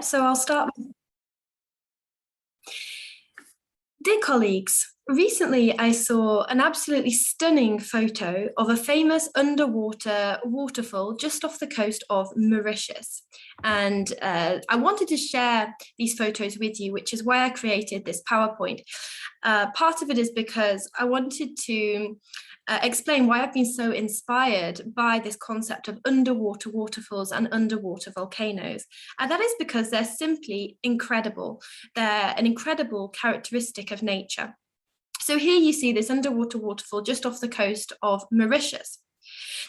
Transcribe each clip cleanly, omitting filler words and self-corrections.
So I'll start. Dear colleagues, recently I saw an absolutely stunning photo of a famous underwater waterfall just off the coast of Mauritius. And I wanted to share these photos with you, which is why I created this PowerPoint. Part of it is because I wanted to explain why I've been so inspired by this concept of underwater waterfalls and underwater volcanoes. And that is because they're simply incredible. They're an incredible characteristic of nature. So here you see this underwater waterfall just off the coast of Mauritius.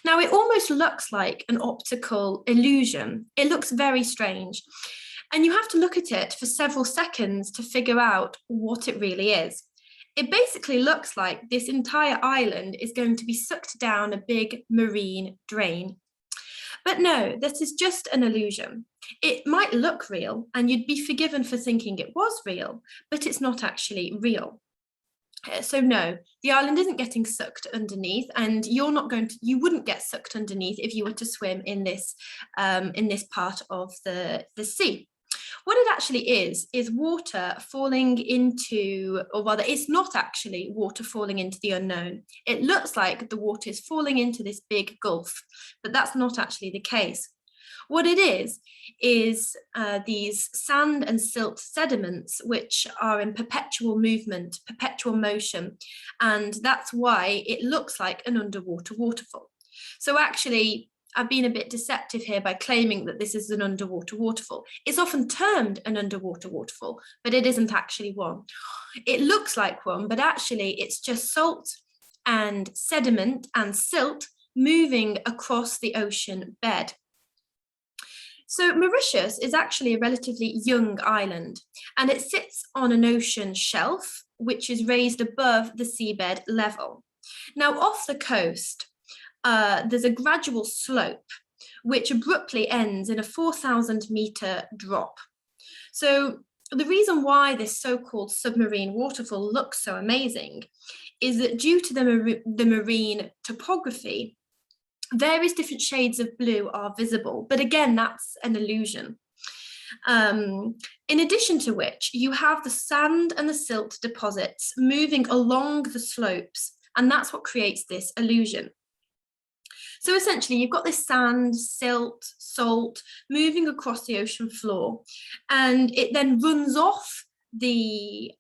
Now it almost looks like an optical illusion. It looks very strange. And you have to look at it for several seconds to figure out what it really is. It basically looks like this entire island is going to be sucked down a big marine drain. But no, this is just an illusion. It might look real and you'd be forgiven for thinking it was real, but it's not actually real. So no, the island isn't getting sucked underneath, and you wouldn't get sucked underneath if you were to swim in this part of the sea. What it actually is water falling into, or rather, it's not actually water falling into the unknown. It looks like the water is falling into this big gulf, but that's not actually the case. What it is these sand and silt sediments, which are in perpetual movement, perpetual motion, and that's why it looks like an underwater waterfall. So actually, I've been a bit deceptive here by claiming that this is an underwater waterfall. It's often termed an underwater waterfall, but it isn't actually one. It looks like one, but actually it's just salt and sediment and silt moving across the ocean bed. So Mauritius is actually a relatively young island, and it sits on an ocean shelf, which is raised above the seabed level. Now off the coast, there's a gradual slope which abruptly ends in a 4,000 meter drop. So the reason why this so-called submarine waterfall looks so amazing is that due to the marine topography, various different shades of blue are visible, but again, that's an illusion. In addition to which, you have the sand and the silt deposits moving along the slopes, and that's what creates this illusion. So essentially, you've got this sand, silt, salt moving across the ocean floor, and it then runs off the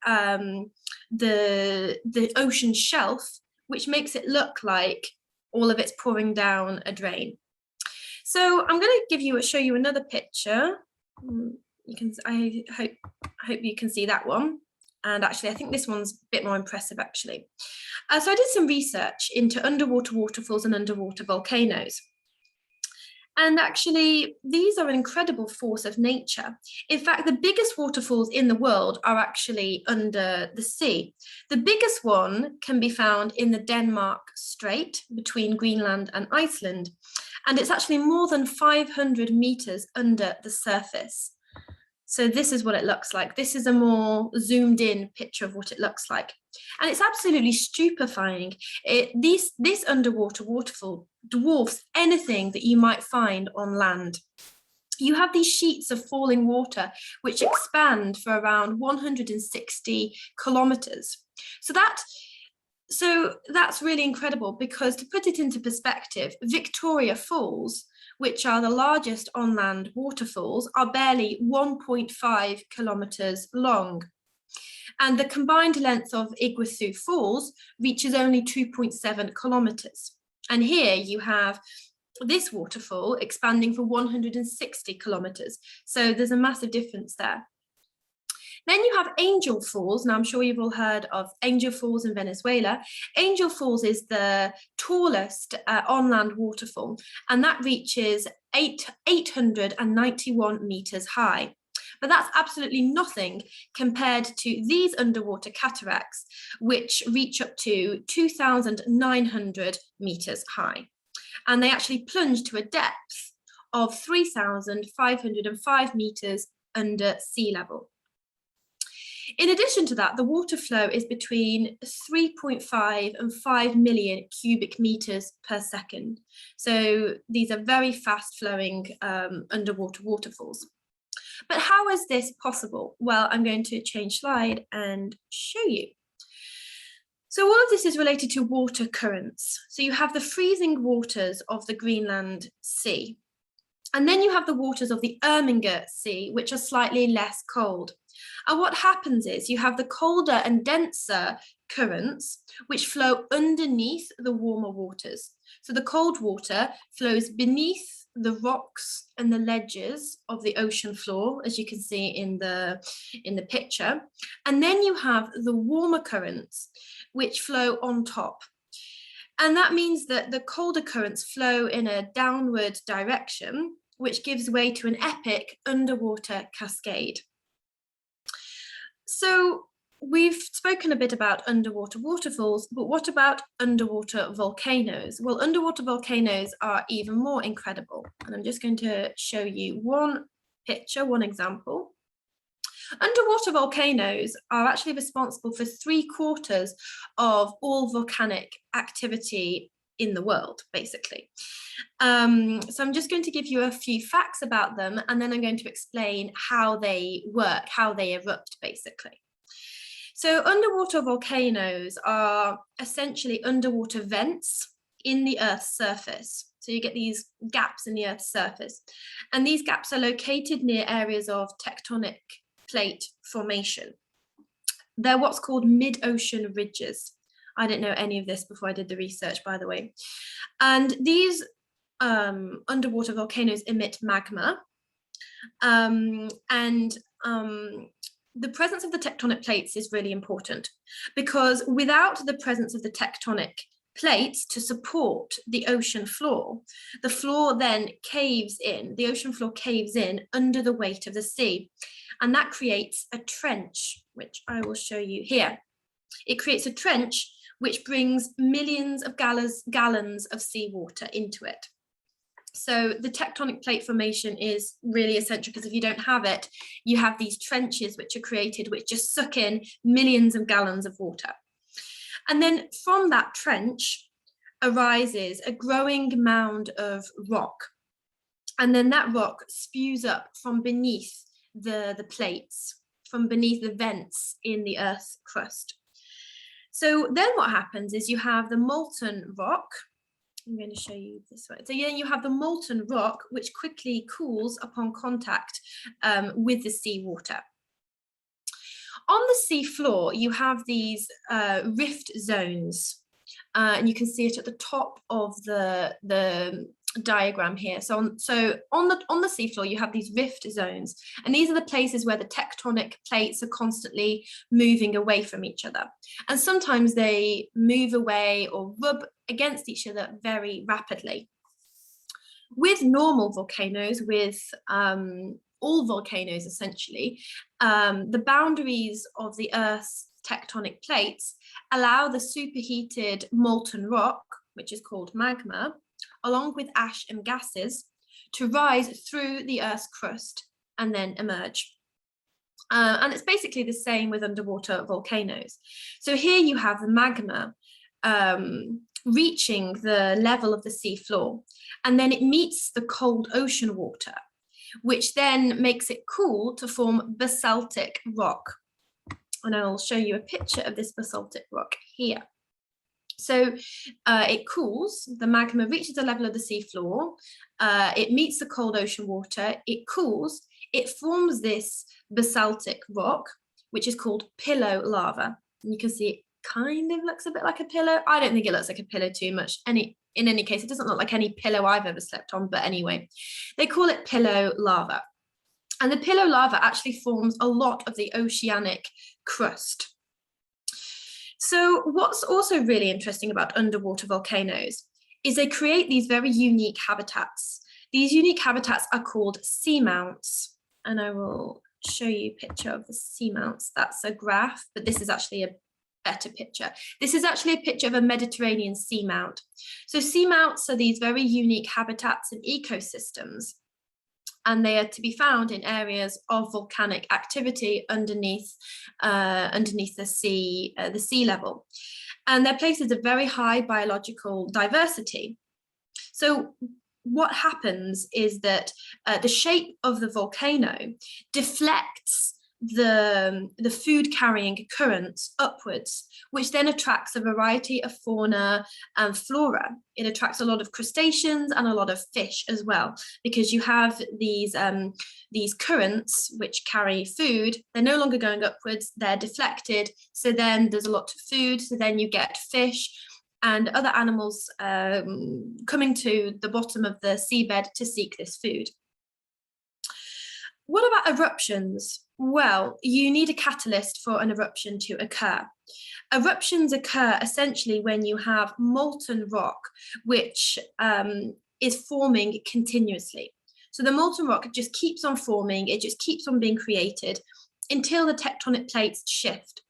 ocean shelf, which makes it look like all of it's pouring down a drain. So I'm going to show you another picture. I hope you can see that one. And actually, I think this one's a bit more impressive, actually. So I did some research into underwater waterfalls and underwater volcanoes. And actually, these are an incredible force of nature. In fact, the biggest waterfalls in the world are actually under the sea. The biggest one can be found in the Denmark Strait between Greenland and Iceland. And it's actually more than 500 meters under the surface. So this is what it looks like. This is a more zoomed in picture of what it looks like. And it's absolutely stupefying. This underwater waterfall dwarfs anything that you might find on land. You have these sheets of falling water which expand for around 160 kilometers. So that's really incredible, because to put it into perspective, Victoria Falls, which are the largest on-land waterfalls, are barely 1.5 kilometers long. And the combined length of Iguazu Falls reaches only 2.7 kilometers. And here you have this waterfall expanding for 160 kilometers. So there's a massive difference there. Then you have Angel Falls. Now, I'm sure you've all heard of Angel Falls in Venezuela. Angel Falls is the tallest on-land waterfall, and that reaches 891 meters high. But that's absolutely nothing compared to these underwater cataracts, which reach up to 2,900 meters high. And they actually plunge to a depth of 3,505 meters under sea level. In addition to that, the water flow is between 3.5 and 5 million cubic meters per second. So these are very fast flowing underwater waterfalls. But how is this possible? Well, I'm going to change slide and show you. So all of this is related to water currents. So you have the freezing waters of the Greenland Sea. And then you have the waters of the Irminger Sea, which are slightly less cold. And what happens is you have the colder and denser currents, which flow underneath the warmer waters. So the cold water flows beneath the rocks and the ledges of the ocean floor, as you can see in the picture. And then you have the warmer currents, which flow on top. And that means that the colder currents flow in a downward direction, which gives way to an epic underwater cascade. So we've spoken a bit about underwater waterfalls, but what about underwater volcanoes? Well, underwater volcanoes are even more incredible. And I'm just going to show you one picture, one example. Underwater volcanoes are actually responsible for 3/4 of all volcanic activity in the world, basically. So I'm just going to give you a few facts about them, and then I'm going to explain how they work, how they erupt, basically. So underwater volcanoes are essentially underwater vents in the Earth's surface. So you get these gaps in the Earth's surface, and these gaps are located near areas of tectonic plate formation. They're what's called mid-ocean ridges. I didn't know any of this before I did the research, by the way. And these underwater volcanoes emit magma. The presence of the tectonic plates is really important, because without the presence of the tectonic plates to support the ocean floor, the floor then caves in, the ocean floor caves in under the weight of the sea. And that creates a trench, which I will show you here. It creates a trench which brings millions of gallons of seawater into it. So the tectonic plate formation is really essential, because if you don't have it, you have these trenches which are created, which just suck in millions of gallons of water. And then from that trench arises a growing mound of rock. And then that rock spews up from beneath the plates, from beneath the vents in the Earth's crust. So then what happens is you have the molten rock. I'm going to show you this way. So then you have the molten rock, which quickly cools upon contact with the seawater. On the sea floor, you have these rift zones, and you can see it at the top of the diagram here. So on the seafloor, you have these rift zones, and these are the places where the tectonic plates are constantly moving away from each other. And sometimes they move away or rub against each other very rapidly. With normal volcanoes, with all volcanoes essentially, the boundaries of the Earth's tectonic plates allow the superheated molten rock, which is called magma, along with ash and gases, to rise through the Earth's crust and then emerge. And it's basically the same with underwater volcanoes. So here you have the magma reaching the level of the sea floor, and then it meets the cold ocean water, which then makes it cool to form basaltic rock. And I'll show you a picture of this basaltic rock here. So it cools, the magma reaches the level of the sea floor, it meets the cold ocean water, it cools, it forms this basaltic rock, which is called pillow lava. And you can see it kind of looks a bit like a pillow. I don't think it looks like a pillow too much. In any case, it doesn't look like any pillow I've ever slept on, but anyway, they call it pillow lava. And the pillow lava actually forms a lot of the oceanic crust. So what's also really interesting about underwater volcanoes is they create these very unique habitats. These unique habitats are called seamounts. And I will show you a picture of the seamounts. That's a graph, but this is actually a better picture. This is actually a picture of a Mediterranean seamount. So seamounts are these very unique habitats and ecosystems, and they are to be found in areas of volcanic activity underneath the sea level. And they're places of very high biological diversity. So what happens is that the shape of the volcano deflects the food carrying currents upwards, which then attracts a variety of fauna and flora. It attracts a lot of crustaceans and a lot of fish as well, because you have these currents which carry food. They're no longer going upwards, they're deflected, so then there's a lot of food, so then you get fish and other animals coming to the bottom of the seabed to seek this food. What about eruptions? Well, you need a catalyst for an eruption to occur. Eruptions occur essentially when you have molten rock, which is forming continuously. So the molten rock just keeps on forming, it just keeps on being created until the tectonic plates shift.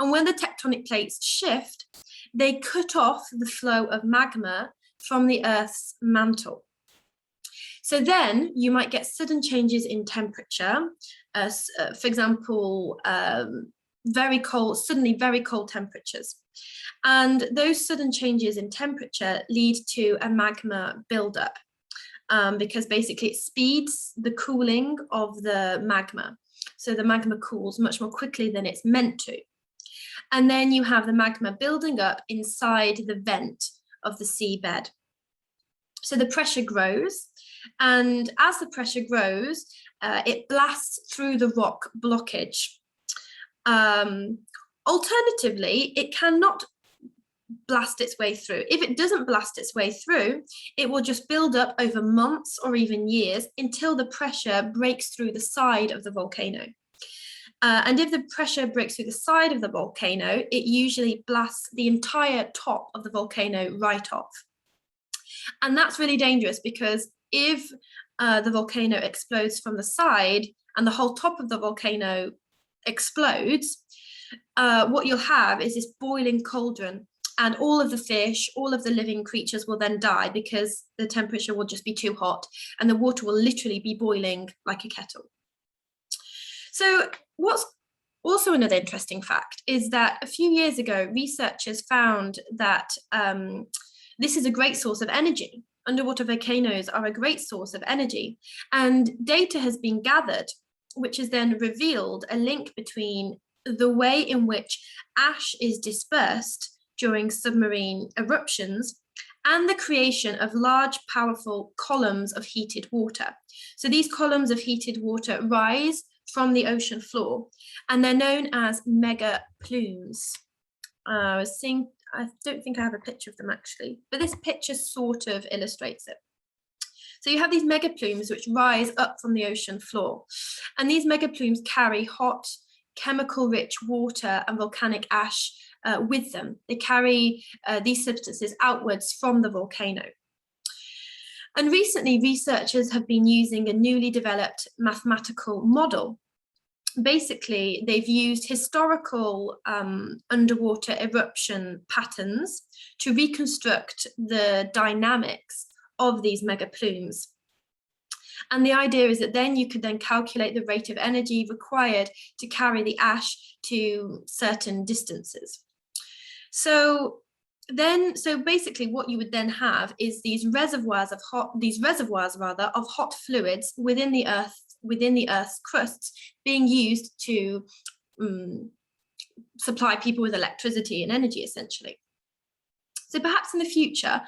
And when the tectonic plates shift, they cut off the flow of magma from the Earth's mantle. So then you might get sudden changes in temperature, for example, suddenly very cold temperatures. And those sudden changes in temperature lead to a magma buildup, because basically it speeds the cooling of the magma. So the magma cools much more quickly than it's meant to. And then you have the magma building up inside the vent of the seabed. So the pressure grows, and as the pressure grows, it blasts through the rock blockage. Alternatively, it cannot blast its way through. If it doesn't blast its way through, it will just build up over months or even years until the pressure breaks through the side of the volcano. And if the pressure breaks through the side of the volcano, it usually blasts the entire top of the volcano right off. And that's really dangerous, because if the volcano explodes from the side and the whole top of the volcano explodes, what you'll have is this boiling cauldron, and all of the fish, all of the living creatures will then die, because the temperature will just be too hot and the water will literally be boiling like a kettle. So what's also another interesting fact is that a few years ago, researchers found that this is a great source of energy. Underwater volcanoes are a great source of energy, and data has been gathered, which has then revealed a link between the way in which ash is dispersed during submarine eruptions and the creation of large, powerful columns of heated water. So these columns of heated water rise from the ocean floor, and they're known as megaplumes. I don't think I have a picture of them actually, but this picture sort of illustrates it. So you have these megaplumes which rise up from the ocean floor, and these megaplumes carry hot, chemical-rich water and volcanic ash with them. They carry these substances outwards from the volcano. And recently, researchers have been using a newly developed mathematical model. Basically, they've used historical underwater eruption patterns to reconstruct the dynamics of these megaplumes. And the idea is that then you could then calculate the rate of energy required to carry the ash to certain distances. So basically what you would then have is these reservoirs of hot fluids within the Earth's crust being used to supply people with electricity and energy, essentially. So perhaps in the future,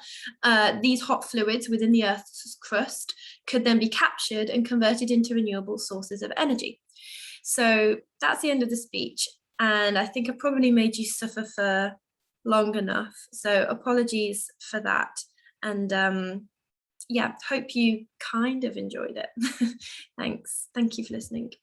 these hot fluids within the Earth's crust could then be captured and converted into renewable sources of energy. So that's the end of the speech, and I think I probably made you suffer for long enough. So apologies for that, and yeah, hope you kind of enjoyed it. Thanks. Thank you for listening.